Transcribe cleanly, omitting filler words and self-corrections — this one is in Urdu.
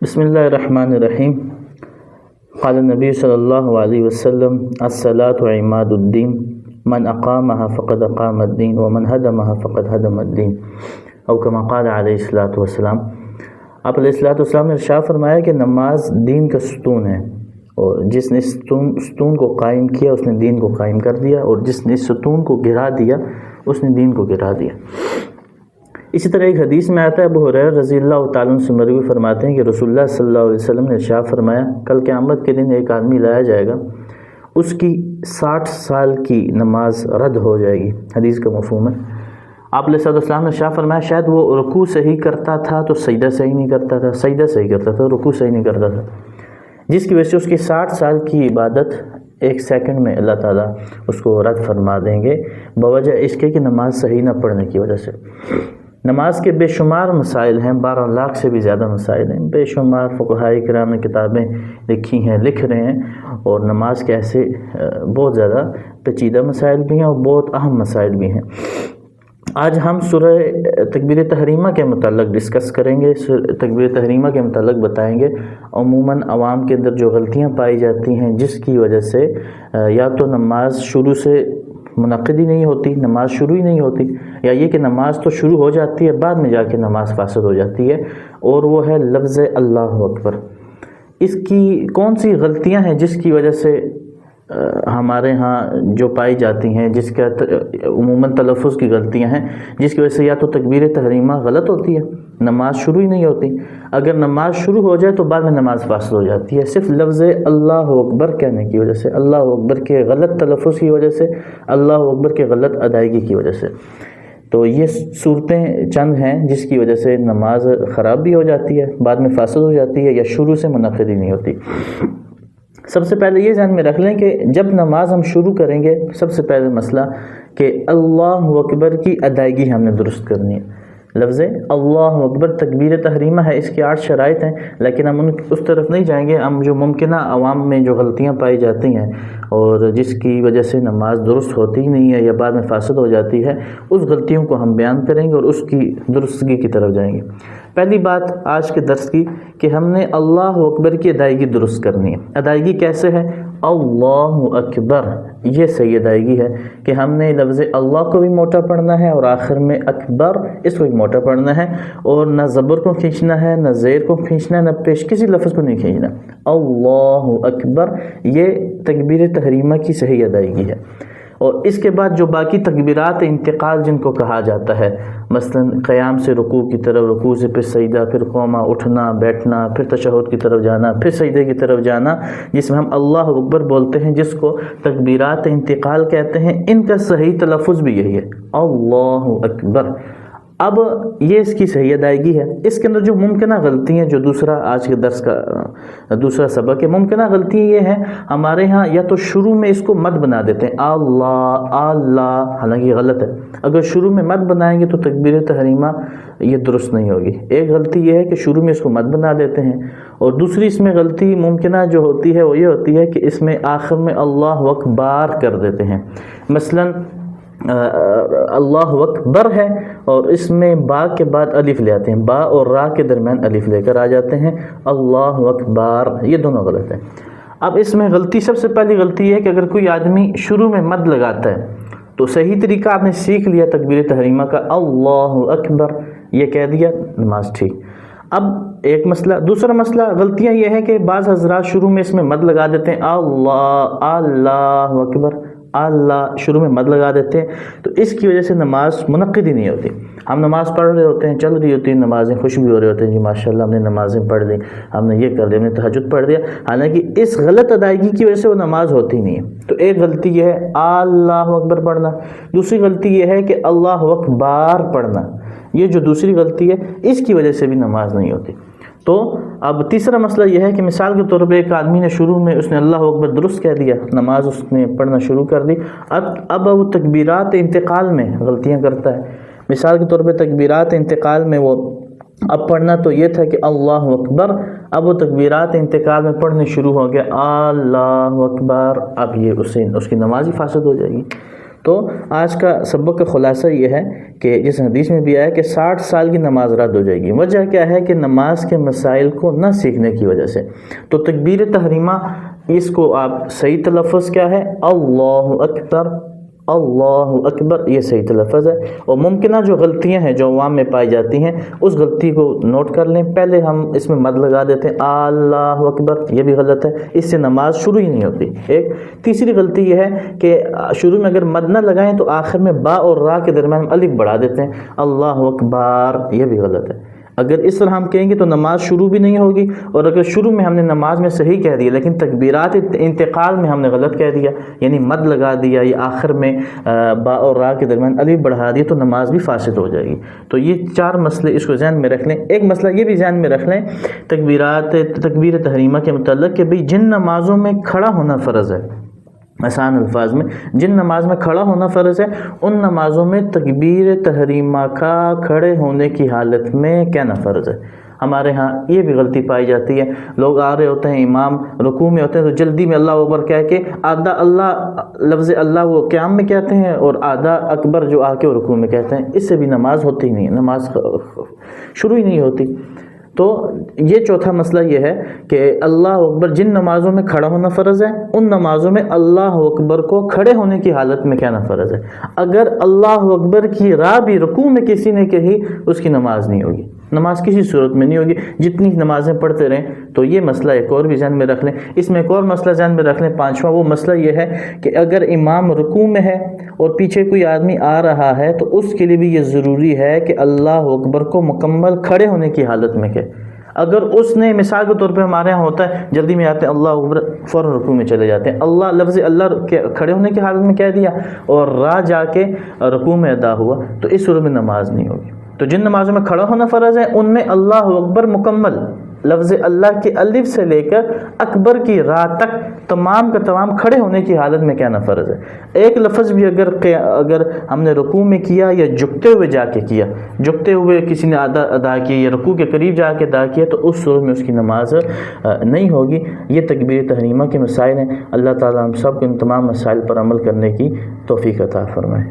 بسم اللہ الرحمن الرحیم۔ قال النبی صلی اللہ علیہ وسلم الصلاۃ عماد الدین من اقامها فقد اقام الدین ومن هدمها فقد هدم الدین او کما قال علیہ الصلوۃ والسلام۔ آپ علیہ الصلوۃ والسلام نے ارشاد فرمایا کہ نماز دین کا ستون ہے، اور جس نے ستون کو قائم کیا اس نے دین کو قائم کر دیا، اور جس نے ستون کو گرا دیا اس نے دین کو گرا دیا۔ اسی طرح ایک حدیث میں آتا ہے، ابو ہریرہ رضی اللہ تعالیٰ عنہ سے مروی فرماتے ہیں کہ رسول اللہ صلی اللہ علیہ وسلم نے ارشاد فرمایا، کل قیامت کے دن ایک آدمی لایا جائے گا، اس کی 60 سال کی نماز رد ہو جائے گی۔ حدیث کا مفہوم ہے، آپ علیہ السلام نے ارشاد فرمایا شاید وہ رکوع صحیح کرتا تھا تو سجدہ صحیح نہیں کرتا تھا، سجدہ صحیح کرتا تھا رکوع صحیح نہیں کرتا تھا، جس کی وجہ سے اس کی 60 سال کی عبادت ایک سیکنڈ میں اللہ تعالیٰ اس کو رد فرما دیں گے، بوجہ اس کے کہ نماز صحیح نہ پڑھنے کی وجہ سے۔ نماز کے بے شمار مسائل ہیں، 12 لاکھ سے بھی زیادہ مسائل ہیں، بے شمار فقہاء کرام نے کتابیں لکھی ہیں، لکھ رہے ہیں، اور نماز کے ایسے بہت زیادہ پیچیدہ مسائل بھی ہیں اور بہت اہم مسائل بھی ہیں۔ آج ہم سورہ تکبیر تحریمہ کے متعلق ڈسکس کریں گے، تکبیر تحریمہ کے متعلق بتائیں گے۔ عموماً عوام کے اندر جو غلطیاں پائی جاتی ہیں جس کی وجہ سے یا تو نماز شروع سے منعقد ہی نہیں ہوتی، نماز شروع ہی نہیں ہوتی، یا یہ کہ نماز تو شروع ہو جاتی ہے بعد میں جا کے نماز فاسد ہو جاتی ہے، اور وہ ہے لفظ اللہ اکبر۔ اس کی کون سی غلطیاں ہیں جس کی وجہ سے ہمارے ہاں جو پائی جاتی ہیں، جس کا عموماً تلفظ کی غلطیاں ہیں، جس کی وجہ سے یا تو تکبیر تحریمہ غلط ہوتی ہے، نماز شروع ہی نہیں ہوتی، اگر نماز شروع ہو جائے تو بعد میں نماز فاسد ہو جاتی ہے، صرف لفظ اللہ اکبر کہنے کی وجہ سے، اللہ اکبر کے غلط تلفظ کی وجہ سے، اللہ اکبر کے غلط ادائیگی کی وجہ سے۔ تو یہ صورتیں چند ہیں جس کی وجہ سے نماز خراب بھی ہو جاتی ہے، بعد میں فاسد ہو جاتی ہے، یا شروع سے منعقد ہی نہیں ہوتی۔ سب سے پہلے یہ ذہن میں رکھ لیں کہ جب نماز ہم شروع کریں گے، سب سے پہلے مسئلہ کہ اللہ اکبر کی ادائیگی ہم نے درست کرنی ہے۔ لفظ اللہ اکبر تکبیر تحریمہ ہے، اس کی 8 شرائط ہیں، لیکن ہم اس طرف نہیں جائیں گے۔ ہم جو ممکنہ عوام میں جو غلطیاں پائی جاتی ہیں اور جس کی وجہ سے نماز درست ہوتی ہی نہیں ہے یا بعد میں فاسد ہو جاتی ہے، اس غلطیوں کو ہم بیان کریں گے اور اس کی درستگی کی طرف جائیں گے۔ پہلی بات آج کے درس کی کہ ہم نے اللہ اکبر کی ادائیگی درست کرنی ہے۔ ادائیگی کیسے ہے؟ اللہ اکبر، یہ صحیح ادائیگی ہے کہ ہم نے لفظ اللہ کو بھی موٹا پڑھنا ہے اور آخر میں اکبر اس کو بھی موٹا پڑھنا ہے، اور نہ زبر کو کھینچنا ہے، نہ زیر کو کھینچنا ہے، نہ پیش کسی لفظ کو نہیں کھینچنا۔ اللہ اکبر یہ تکبیر تحریمہ کی صحیح ادائیگی ہے۔ اور اس کے بعد جو باقی تکبیرات انتقال جن کو کہا جاتا ہے، مثلا قیام سے رکوع کی طرف، رکوع سے پھر سجدہ، پھر قومہ، اٹھنا بیٹھنا، پھر تشہد کی طرف جانا، پھر سجدے کی طرف جانا، جس میں ہم اللہ اکبر بولتے ہیں، جس کو تکبیرات انتقال کہتے ہیں، ان کا صحیح تلفظ بھی یہی ہے، اللہ اکبر۔ اب یہ اس کی صحیح ادائیگی ہے۔ اس کے اندر جو ممکنہ غلطی ہیں، جو دوسرا آج کے درس کا دوسرا سبق ہے، ممکنہ غلطی یہ ہے ہمارے ہاں یا تو شروع میں اس کو مد بنا دیتے ہیں اللہ اللہ، حالانکہ یہ غلط ہے۔ اگر شروع میں مد بنائیں گے تو تکبیر تحریمہ یہ درست نہیں ہوگی۔ ایک غلطی یہ ہے کہ شروع میں اس کو مد بنا دیتے ہیں، اور دوسری اس میں غلطی ممکنہ جو ہوتی ہے وہ یہ ہوتی ہے کہ اس میں آخر میں اللہ اکبر کر دیتے ہیں۔ مثلاً اللہ اکبر ہے اور اس میں با کے بعد الف لے آتے ہیں، با اور را کے درمیان الف لے کر آ جاتے ہیں، اللہ اکبر، یہ دونوں غلط ہیں۔ اب اس میں غلطی، سب سے پہلی غلطی یہ ہے کہ اگر کوئی آدمی شروع میں مد لگاتا ہے تو صحیح طریقہ آپ نے سیکھ لیا تکبیر تحریمہ کا، اللہ اکبر یہ کہہ دیا، نماز ٹھیک۔ اب ایک مسئلہ، دوسرا مسئلہ غلطیاں یہ ہے کہ بعض حضرات شروع میں اس میں مد لگا دیتے ہیں، اللہ اکبر، اللہ شروع میں مد لگا دیتے ہیں، تو اس کی وجہ سے نماز منعقد ہی نہیں ہوتی۔ ہم نماز پڑھ رہے ہوتے ہیں، چل رہی ہوتی ہیں نمازیں، خوش بھی ہو رہے ہوتے ہیں، جی ماشاءاللہ ہم نے نمازیں پڑھ لی، ہم نے یہ کر لیا، ہم نے تہجد پڑھ دیا، حالانکہ اس غلط ادائیگی کی وجہ سے وہ نماز ہوتی نہیں ہے۔ تو ایک غلطی یہ ہے اللہ اکبر پڑھنا، دوسری غلطی یہ ہے کہ اللہ اکبر پڑھنا، یہ جو دوسری غلطی ہے اس کی وجہ سے بھی نماز نہیں ہوتی۔ تو اب تیسرا مسئلہ یہ ہے کہ مثال کے طور پہ ایک آدمی نے شروع میں اس نے اللہ اکبر درست کہہ دیا، نماز اس نے پڑھنا شروع کر دی، اب وہ تکبیرات انتقال میں غلطیاں کرتا ہے۔ مثال کے طور پہ تکبیرات انتقال میں وہ اب پڑھنا تو یہ تھا کہ اللہ اکبر، اب وہ تکبیرات انتقال میں پڑھنے شروع ہو گیا اللہ اکبر، اب یہ اس کی نماز ہی فاسد ہو جائے گی۔ تو آج کا سبق کا خلاصہ یہ ہے کہ جس حدیث میں بھی آیا کہ 60 سال کی نماز رد ہو جائے گی۔ وجہ کیا ہے کہ نماز کے مسائل کو نہ سیکھنے کی وجہ سے۔ تو تکبیر تحریمہ، اس کو آپ صحیح تلفظ کیا ہے؟ اللہ اکبر، اللہ اکبر، یہ صحیح تلفظ ہے۔ اور ممکنہ جو غلطیاں ہیں جو عوام میں پائی جاتی ہیں، اس غلطی کو نوٹ کر لیں۔ پہلے ہم اس میں مد لگا دیتے ہیں اللہ اکبر، یہ بھی غلط ہے، اس سے نماز شروع ہی نہیں ہوتی۔ ایک تیسری غلطی یہ ہے کہ شروع میں اگر مد نہ لگائیں تو آخر میں با اور را کے درمیان الف بڑھا دیتے ہیں، اللہ اکبر، یہ بھی غلط ہے۔ اگر اس طرح ہم کہیں گے تو نماز شروع بھی نہیں ہوگی، اور اگر شروع میں ہم نے نماز میں صحیح کہہ دیا لیکن تکبیرات انتقال میں ہم نے غلط کہہ دیا، یعنی مد لگا دیا یا آخر میں با اور را کے درمیان الف بڑھا دیا، تو نماز بھی فاسد ہو جائے گی۔ تو یہ 4 مسئلے اس کو ذہن میں رکھ لیں۔ ایک مسئلہ یہ بھی ذہن میں رکھ لیں تکبیر تحریمہ کے متعلق کہ بھئی جن نمازوں میں کھڑا ہونا فرض ہے، آسان الفاظ میں جن نماز میں کھڑا ہونا فرض ہے، ان نمازوں میں تکبیر تحریمہ کا کھڑے ہونے کی حالت میں کہنا فرض ہے۔ ہمارے ہاں یہ بھی غلطی پائی جاتی ہے، لوگ آ رہے ہوتے ہیں، امام رکوع میں ہوتے ہیں تو جلدی میں اللہ اکبر کہہ کے آدھا اللہ لفظ اللہ وہ قیام میں کہتے ہیں اور آدھا اکبر جو آ کے وہ رکوع میں کہتے ہیں، اس سے بھی نماز ہوتی نہیں ہے، نماز شروع ہی نہیں ہوتی۔ تو یہ چوتھا مسئلہ یہ ہے کہ اللہ اکبر جن نمازوں میں کھڑا ہونا فرض ہے، ان نمازوں میں اللہ اکبر کو کھڑے ہونے کی حالت میں کہنا فرض ہے۔ اگر اللہ اکبر کی را بھی رکوع میں کسی نے کہی، اس کی نماز نہیں ہوگی، نماز کسی صورت میں نہیں ہوگی، جتنی نمازیں پڑھتے رہیں۔ تو یہ مسئلہ ایک اور بھی ذہن میں رکھ لیں۔ اس میں ایک اور مسئلہ ذہن میں رکھ لیں، 5واں، وہ مسئلہ یہ ہے کہ اگر امام رکوع میں ہے اور پیچھے کوئی آدمی آ رہا ہے تو اس کے لیے بھی یہ ضروری ہے کہ اللہ اکبر کو مکمل کھڑے ہونے کی حالت میں کہے۔ اگر اس نے مثال کے طور پہ ہمارے ہاں ہوتا ہے جلدی میں آتے ہیں اللہ اکبر، فوراً رکوع میں چلے جاتے ہیں، اللہ لفظ اللہ کھڑے ہونے کی حالت میں کہہ دیا اور را جا کے رکوع میں ادا ہوا، تو اس صورت میں نماز نہیں ہوگی۔ تو جن نمازوں میں کھڑا ہونا فرض ہے ان میں اللہ اکبر مکمل لفظ اللہ کے الف سے لے کر اکبر کی را تک تمام کا تمام کھڑے ہونے کی حالت میں کہنا فرض ہے۔ ایک لفظ بھی اگر ہم نے رکوع میں کیا یا جھکتے ہوئے جا کے کیا، جھکتے ہوئے کسی نے ادا کیا یا رکوع کے قریب جا کے ادا کیا، تو اس صورت میں اس کی نماز نہیں ہوگی۔ یہ تکبیر تحریمہ کے مسائل ہیں۔ اللہ تعالیٰ ہم سب کو ان تمام مسائل پر عمل کرنے کی توفیق عطا فرمائے۔